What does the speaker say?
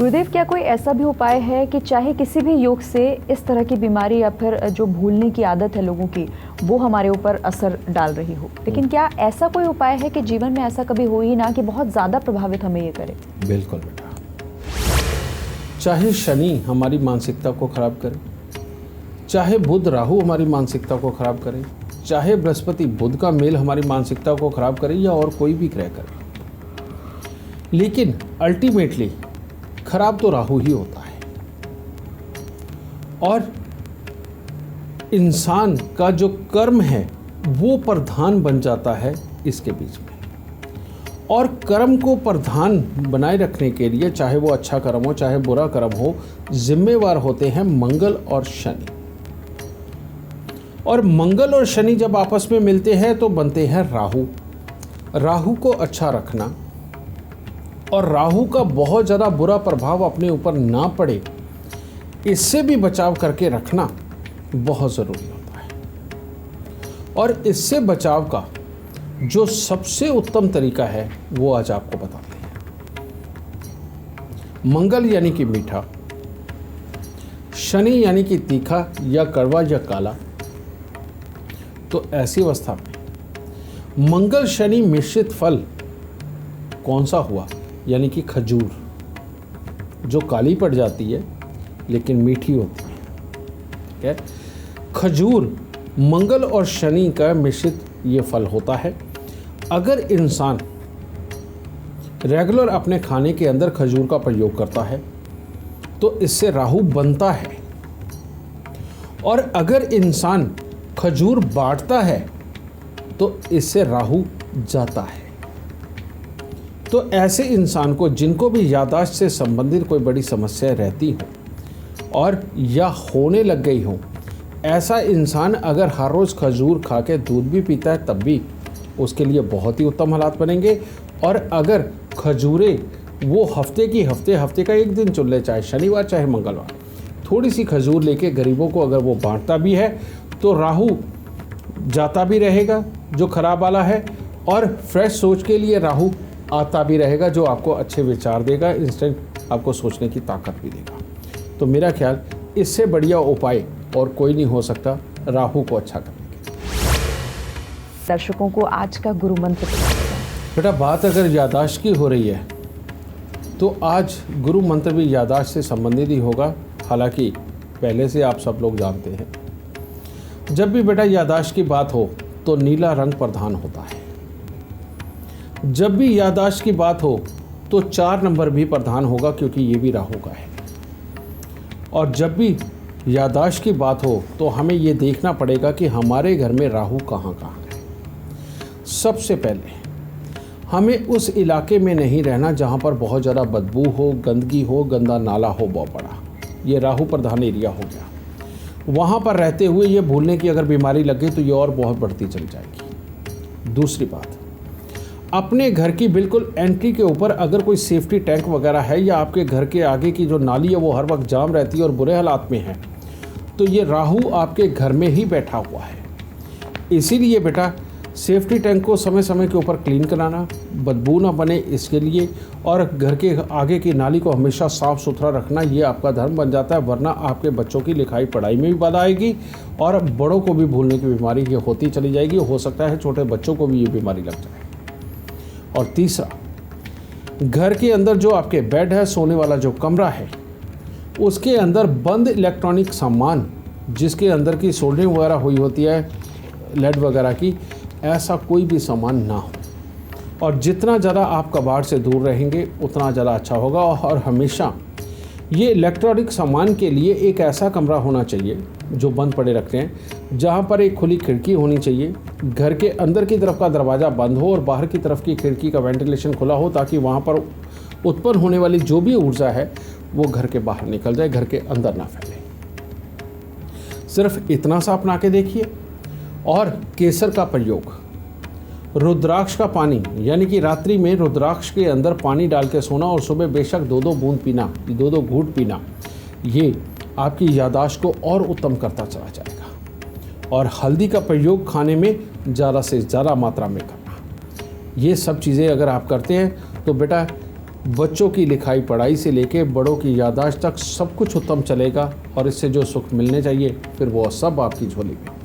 गुरुदेव, क्या कोई ऐसा भी उपाय है कि चाहे किसी भी योग से इस तरह की बीमारी या फिर जो भूलने की आदत है लोगों की, वो हमारे ऊपर असर डाल रही हो, लेकिन क्या ऐसा कोई उपाय है कि जीवन में ऐसा कभी हो ही ना कि बहुत ज़्यादा प्रभावित हमें ये करे? बिल्कुल बेटा, चाहे शनि हमारी मानसिकता को खराब करे, चाहे बुध राहु हमारी मानसिकता को खराब करे, चाहे बृहस्पति बुध का मेल हमारी मानसिकता को खराब करे या और कोई भी ग्रह करे, लेकिन अल्टीमेटली खराब तो राहु ही होता है। और इंसान का जो कर्म है वो प्रधान बन जाता है इसके बीच में। और कर्म को प्रधान बनाए रखने के लिए, चाहे वो अच्छा कर्म हो चाहे बुरा कर्म हो, जिम्मेवार होते हैं मंगल और शनि। और मंगल और शनि जब आपस में मिलते हैं तो बनते हैं राहु। राहु को अच्छा रखना और राहु का बहुत ज़्यादा बुरा प्रभाव अपने ऊपर ना पड़े, इससे भी बचाव करके रखना बहुत ज़रूरी होता है। और इससे बचाव का जो सबसे उत्तम तरीका है वो आज आपको बताते हैं। मंगल यानी कि मीठा, शनि यानी कि तीखा या कड़वा या काला। तो ऐसी अवस्था में मंगल शनि मिश्रित फल कौन सा हुआ? यानी कि खजूर, जो काली पड़ जाती है लेकिन मीठी होती है। ठीक है, खजूर मंगल और शनि का मिश्रित ये फल होता है। अगर इंसान रेगुलर अपने खाने के अंदर खजूर का प्रयोग करता है तो इससे राहु बनता है। और अगर इंसान खजूर बांटता है तो इससे राहु जाता है। तो ऐसे इंसान को, जिनको भी याददाश्त से संबंधित कोई बड़ी समस्या रहती हो और या होने लग गई हो, ऐसा इंसान अगर हर रोज़ खजूर खा के दूध भी पीता है तब भी उसके लिए बहुत ही उत्तम हालात बनेंगे। और अगर खजूरें वो हफ्ते का एक दिन चुन ले, चाहे शनिवार चाहे मंगलवार, थोड़ी सी खजूर लेके गरीबों को अगर वो बांटता भी है तो राहु जाता भी रहेगा जो खराब वाला है, और फ्रेश सोच के लिए राहु आता भी रहेगा जो आपको अच्छे विचार देगा, इंस्टेंट आपको सोचने की ताकत भी देगा। तो मेरा ख्याल इससे बढ़िया उपाय और कोई नहीं हो सकता राहु को अच्छा करने के। दर्शकों को आज का गुरु मंत्र बेटा, बात अगर याददाश्त की हो रही है तो आज गुरु मंत्र भी याददाश्त से संबंधित ही होगा। हालांकि पहले से आप सब लोग जानते हैं, जब भी बेटा याददाश्त की बात हो तो नीला रंग प्रधान होता है। जब भी याददाश्त की बात हो तो 4 नंबर भी प्रधान होगा, क्योंकि ये भी राहु का है। और जब भी याददाश्त की बात हो तो हमें ये देखना पड़ेगा कि हमारे घर में राहु कहाँ कहाँ है। सबसे पहले हमें उस इलाके में नहीं रहना जहाँ पर बहुत ज़्यादा बदबू हो, गंदगी हो, गंदा नाला हो बहुत बड़ा। ये राहु प्रधान एरिया हो गया। वहाँ पर रहते हुए ये भूलने की अगर बीमारी लगे तो ये और बहुत बढ़ती चली जाएगी। दूसरी बात, अपने घर की बिल्कुल एंट्री के ऊपर अगर कोई सेफ्टी टैंक वगैरह है या आपके घर के आगे की जो नाली है वो हर वक्त जाम रहती है और बुरे हालात में है, तो ये राहु आपके घर में ही बैठा हुआ है। इसीलिए बेटा सेफ्टी टैंक को समय समय के ऊपर क्लीन कराना, बदबू ना बने इसके लिए, और घर के आगे की नाली को हमेशा साफ़ सुथरा रखना, ये आपका धर्म बन जाता है। वरना आपके बच्चों की लिखाई पढ़ाई में भी बाधा आएगी और बड़ों को भी भूलने की बीमारी ये होती चली जाएगी। हो सकता है छोटे बच्चों को भी ये बीमारी लग जाए। और तीसरा, घर के अंदर जो आपके बेड है, सोने वाला जो कमरा है, उसके अंदर बंद इलेक्ट्रॉनिक सामान, जिसके अंदर की सोल्डरिंग वगैरह हुई होती है लेड वगैरह की, ऐसा कोई भी सामान ना हो। और जितना ज़्यादा आप कबाड़ से दूर रहेंगे उतना ज़्यादा अच्छा होगा। और हमेशा ये इलेक्ट्रॉनिक सामान के लिए एक ऐसा कमरा होना चाहिए जो बंद पड़े रखते हैं, जहाँ पर एक खुली खिड़की होनी चाहिए। घर के अंदर की तरफ का दरवाज़ा बंद हो और बाहर की तरफ की खिड़की का वेंटिलेशन खुला हो, ताकि वहाँ पर उत्पन्न होने वाली जो भी ऊर्जा है वो घर के बाहर निकल जाए, घर के अंदर ना फैले। सिर्फ इतना सा अपना के देखिए। और केसर का प्रयोग, रुद्राक्ष का पानी, यानी कि रात्रि में रुद्राक्ष के अंदर पानी डाल के सोना और सुबह बेशक 2-2 बूंद पीना, 2-2 घूंट पीना, ये आपकी याददाश्त को और उत्तम करता चला जाएगा। और हल्दी का प्रयोग खाने में ज़्यादा से ज़्यादा मात्रा में करना। ये सब चीज़ें अगर आप करते हैं तो बेटा बच्चों की लिखाई पढ़ाई से लेके बड़ों की याददाश्त तक सब कुछ उत्तम चलेगा और इससे जो सुख मिलने चाहिए फिर वो सब आपकी झोली में।